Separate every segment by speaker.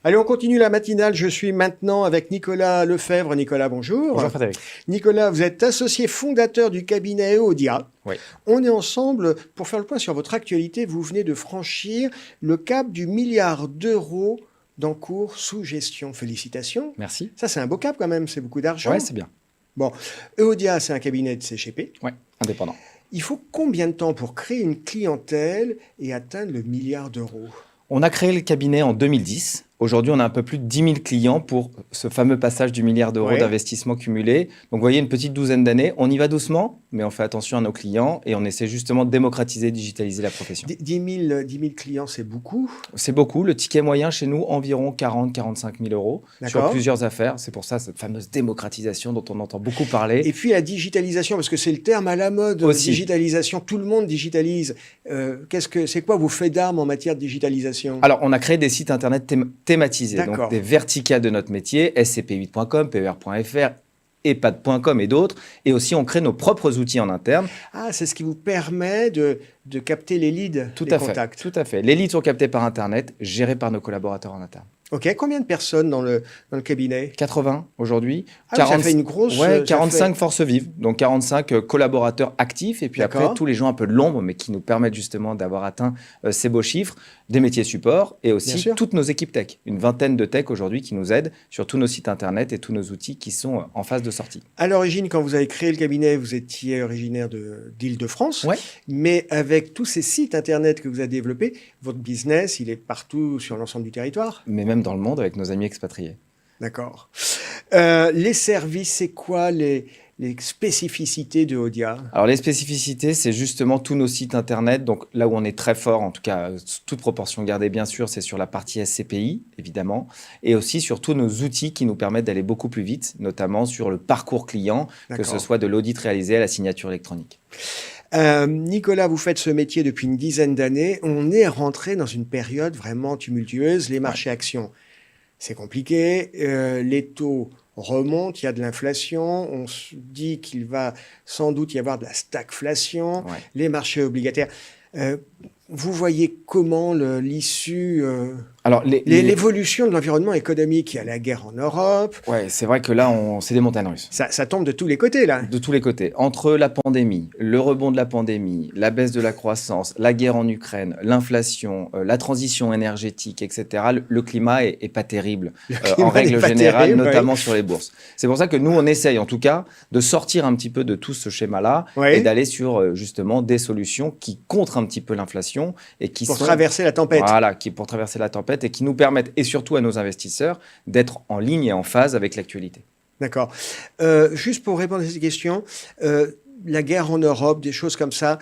Speaker 1: Allez, on continue la matinale. Je suis maintenant avec Nicolas Lefebvre. Nicolas, bonjour.
Speaker 2: Bonjour Frédéric.
Speaker 1: Nicolas, vous êtes associé fondateur du cabinet Eodia.
Speaker 2: Oui.
Speaker 1: On est ensemble pour faire le point sur votre actualité. Vous venez de franchir le cap du milliard d'euros d'encours sous gestion. Félicitations.
Speaker 2: Merci.
Speaker 1: Ça, c'est un beau cap quand même. C'est beaucoup d'argent.
Speaker 2: Ouais, c'est bien.
Speaker 1: Bon, Eodia, c'est un cabinet de CGP.
Speaker 2: Ouais, indépendant.
Speaker 1: Il faut combien de temps pour créer une clientèle et atteindre le milliard d'euros?
Speaker 2: On a créé le cabinet en 2010. Aujourd'hui, on a un peu plus de 10 000 clients pour ce fameux passage du milliard d'euros d'investissement cumulé. Donc, vous voyez, une petite douzaine d'années. On y va doucement, mais on fait attention à nos clients et on essaie justement de démocratiser, digitaliser la profession.
Speaker 1: 10 000 clients, c'est beaucoup?
Speaker 2: C'est beaucoup. Le ticket moyen chez nous, environ 40-45 000 euros sur plusieurs affaires. C'est pour ça cette fameuse démocratisation dont on entend beaucoup parler.
Speaker 1: Et puis la digitalisation, parce que c'est le terme à la mode,
Speaker 2: aussi.
Speaker 1: Digitalisation, tout le monde digitalise. C'est quoi vos faits d'armes en matière de digitalisation?
Speaker 2: Alors, on a créé des sites internet thématisés, donc des verticales de notre métier, scp8.com, per.fr, epad.com et d'autres. Et aussi, on crée nos propres outils en interne.
Speaker 1: Ah, c'est ce qui vous permet de capter les leads, contacts.
Speaker 2: Tout à fait. Les leads sont captés par Internet, gérés par nos collaborateurs en interne.
Speaker 1: Ok, combien de personnes dans le cabinet?
Speaker 2: 80 aujourd'hui.
Speaker 1: Ça fait une grosse...
Speaker 2: 45 forces vives, donc 45 collaborateurs actifs. Et puis après, tous les gens un peu de l'ombre, mais qui nous permettent justement d'avoir atteint ces beaux chiffres, des métiers support et aussi toutes nos équipes tech. Une vingtaine de tech aujourd'hui qui nous aident sur tous nos sites Internet et tous nos outils qui sont en phase de sortie.
Speaker 1: À l'origine, quand vous avez créé le cabinet, vous étiez originaire d'Île-de-France. Ouais. Mais avec tous ces sites Internet que vous avez développés, votre business, il est partout sur l'ensemble du territoire?
Speaker 2: Mais même dans le monde avec nos amis expatriés.
Speaker 1: D'accord. Les services, c'est quoi les spécificités de Eodia?
Speaker 2: Alors, les spécificités, c'est justement tous nos sites Internet. Donc, là où on est très fort, en tout cas, toute proportion gardée, bien sûr, c'est sur la partie SCPI, évidemment, et aussi sur tous nos outils qui nous permettent d'aller beaucoup plus vite, notamment sur le parcours client, que ce soit de l'audit réalisé à la signature électronique.
Speaker 1: Nicolas, vous faites ce métier depuis une dizaine d'années. On est rentré dans une période vraiment tumultueuse. Les marchés actions, c'est compliqué. Les taux remontent, il y a de l'inflation. On se dit qu'il va sans doute y avoir de la stagflation. Les marchés obligataires. Vous voyez comment l'issue... Alors, l'évolution de l'environnement économique, il y a la guerre en Europe.
Speaker 2: Oui, c'est vrai que là, c'est des montagnes russes.
Speaker 1: Ça tombe de tous les côtés, là.
Speaker 2: De tous les côtés. Entre la pandémie, le rebond de la pandémie, la baisse de la croissance, la guerre en Ukraine, l'inflation, la transition énergétique, etc., le climat est pas terrible, en règle générale, notamment sur les bourses. C'est pour ça que nous, on essaye, en tout cas, de sortir un petit peu de tout ce schéma-là et d'aller sur, justement, des solutions qui contrent un petit peu l'inflation et qui
Speaker 1: pour traverser la tempête.
Speaker 2: Voilà, pour traverser la tempête et qui nous permettent, et surtout à nos investisseurs, d'être en ligne et en phase avec l'actualité.
Speaker 1: D'accord. Juste pour répondre à ces questions, la guerre en Europe, des choses comme ça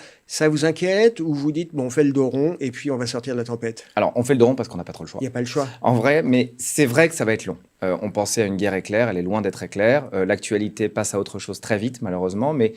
Speaker 1: vous inquiète ou vous dites, bon, on fait le dos rond et puis on va sortir de la tempête?
Speaker 2: Alors, on fait le dos rond parce qu'on n'a pas trop le choix.
Speaker 1: Il n'y a pas le choix.
Speaker 2: En vrai, mais c'est vrai que ça va être long. On pensait à une guerre éclair, elle est loin d'être éclair. L'actualité passe à autre chose très vite, malheureusement, mais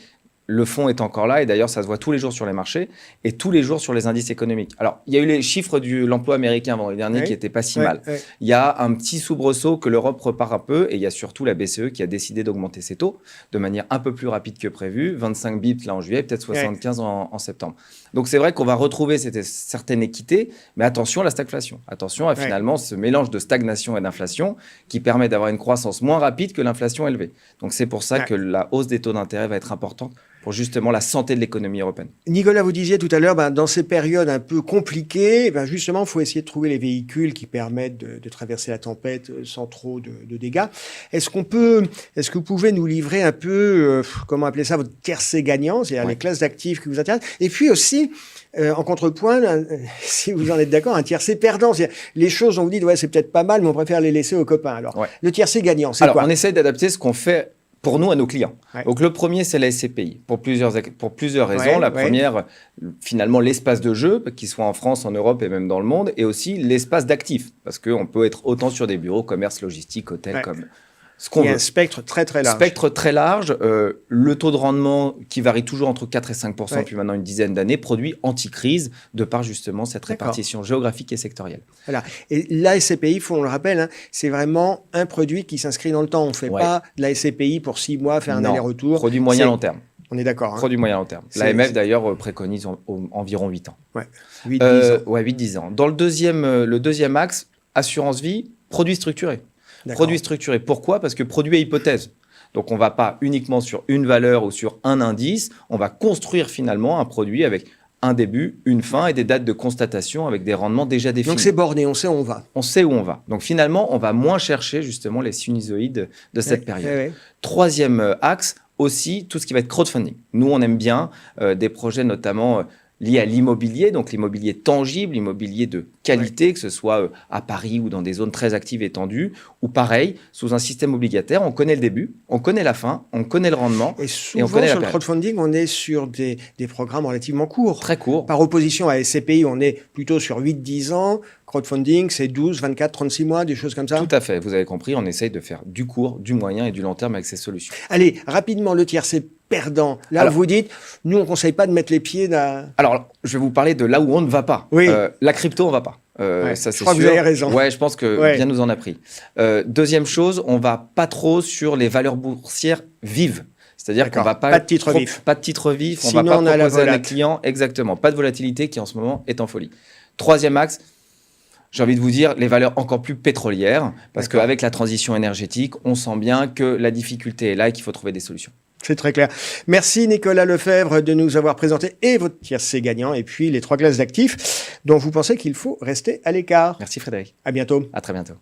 Speaker 2: le fond est encore là et d'ailleurs, ça se voit tous les jours sur les marchés et tous les jours sur les indices économiques. Alors, il y a eu les chiffres de l'emploi américain vendredi dernier qui n'étaient pas si mal. Il y a un petit soubresaut que l'Europe repart un peu et il y a surtout la BCE qui a décidé d'augmenter ses taux de manière un peu plus rapide que prévu. 25 bips là en juillet, peut-être 75 en septembre. Donc, c'est vrai qu'on va retrouver cette certaine équité, mais attention à la stagflation. Attention à finalement ce mélange de stagnation et d'inflation qui permet d'avoir une croissance moins rapide que l'inflation élevée. Donc, c'est pour ça que la hausse des taux d'intérêt va être importante pour justement la santé de l'économie européenne.
Speaker 1: Nicolas, vous disiez tout à l'heure, dans ces périodes un peu compliquées, justement, il faut essayer de trouver les véhicules qui permettent de traverser la tempête sans trop de dégâts. Est-ce que vous pouvez nous livrer un peu, comment appeler ça, votre tiercé gagnant, c'est-à-dire les classes d'actifs qui vous intéressent, et puis aussi, en contrepoint, si vous en êtes d'accord, un tiercé perdant, c'est-à-dire les choses dont vous dites, c'est peut-être pas mal, mais on préfère les laisser aux copains. Alors, le tiercé gagnant, c'est quoi?
Speaker 2: Alors, on essaye d'adapter ce qu'on fait pour nous, à nos clients. Donc, le premier, c'est la SCPI, pour plusieurs raisons. La première, finalement, l'espace de jeu, qu'il soit en France, en Europe et même dans le monde, et aussi l'espace d'actifs, parce qu'on peut être autant sur des bureaux, commerce, logistique, hôtel, comme ce qu'on veut.
Speaker 1: Il y a un spectre très, très large.
Speaker 2: Spectre très large. Le taux de rendement qui varie toujours entre 4 et 5% depuis maintenant une dizaine d'années, produit anti-crise, de par justement cette répartition géographique et sectorielle.
Speaker 1: Voilà. Et la SCPI, on le rappelle, c'est vraiment un produit qui s'inscrit dans le temps. On ne fait pas de la SCPI pour 6 mois, faire un aller-retour.
Speaker 2: Produit moyen-long terme.
Speaker 1: On est d'accord.
Speaker 2: Produit moyen-long terme. L'AMF, d'ailleurs, préconise environ 8 ans.
Speaker 1: 8-10 ans.
Speaker 2: 8-10 ans. Dans le deuxième axe, assurance vie, Produit structuré.
Speaker 1: D'accord.
Speaker 2: Produit structuré. Pourquoi? Parce que produit à hypothèse. Donc, on ne va pas uniquement sur une valeur ou sur un indice. On va construire finalement un produit avec un début, une fin et des dates de constatation avec des rendements déjà définis.
Speaker 1: Donc, c'est borné, on sait où on va.
Speaker 2: On sait où on va. Donc, finalement, on va moins chercher justement les sinusoïdes de cette période.
Speaker 1: Ouais.
Speaker 2: Troisième axe, aussi tout ce qui va être crowdfunding. Nous, on aime bien des projets notamment liés à l'immobilier, donc l'immobilier tangible, l'immobilier de qualité, que ce soit à Paris ou dans des zones très actives et tendues, ou pareil, sous un système obligataire, on connaît le début, on connaît la fin, on connaît le rendement.
Speaker 1: Et souvent,
Speaker 2: on connaît
Speaker 1: sur
Speaker 2: la
Speaker 1: le crowdfunding, on est sur des programmes relativement courts.
Speaker 2: Très court.
Speaker 1: Par opposition à SCPI, on est plutôt sur 8-10 ans. Crowdfunding, c'est 12, 24, 36 mois, des choses comme ça.
Speaker 2: Tout à fait. Vous avez compris, on essaye de faire du court, du moyen et du long terme avec ces solutions.
Speaker 1: Allez, rapidement, le tiercé perdant. Là,
Speaker 2: Alors,
Speaker 1: vous dites, nous, on ne conseille pas de mettre les pieds dans...
Speaker 2: Alors, je vais vous parler de là où on ne va pas.
Speaker 1: Oui.
Speaker 2: La crypto, on ne va pas.
Speaker 1: Ouais,
Speaker 2: ça,
Speaker 1: je
Speaker 2: c'est
Speaker 1: crois
Speaker 2: sûr.
Speaker 1: que vous avez raison.
Speaker 2: Ouais, je pense que bien nous en a pris. Deuxième chose, on ne va pas trop sur les valeurs boursières vives. C'est-à-dire qu'on va
Speaker 1: pas de titre vif.
Speaker 2: Pas de titre vif.
Speaker 1: Sinon,
Speaker 2: on va pas
Speaker 1: on a la
Speaker 2: proposer à nos
Speaker 1: volate.
Speaker 2: clients. Exactement. Pas de volatilité qui, en ce moment, est en folie. Troisième axe, j'ai envie de vous dire les valeurs encore plus pétrolières. Parce
Speaker 1: D'accord.
Speaker 2: qu'avec la transition énergétique, on sent bien que la difficulté est là et qu'il faut trouver des solutions.
Speaker 1: C'est très clair. Merci Nicolas Lefebvre de nous avoir présenté et votre tiercé gagnant et puis les 3 classes d'actifs dont vous pensez qu'il faut rester à l'écart.
Speaker 2: Merci Frédéric.
Speaker 1: À bientôt.
Speaker 2: À très bientôt.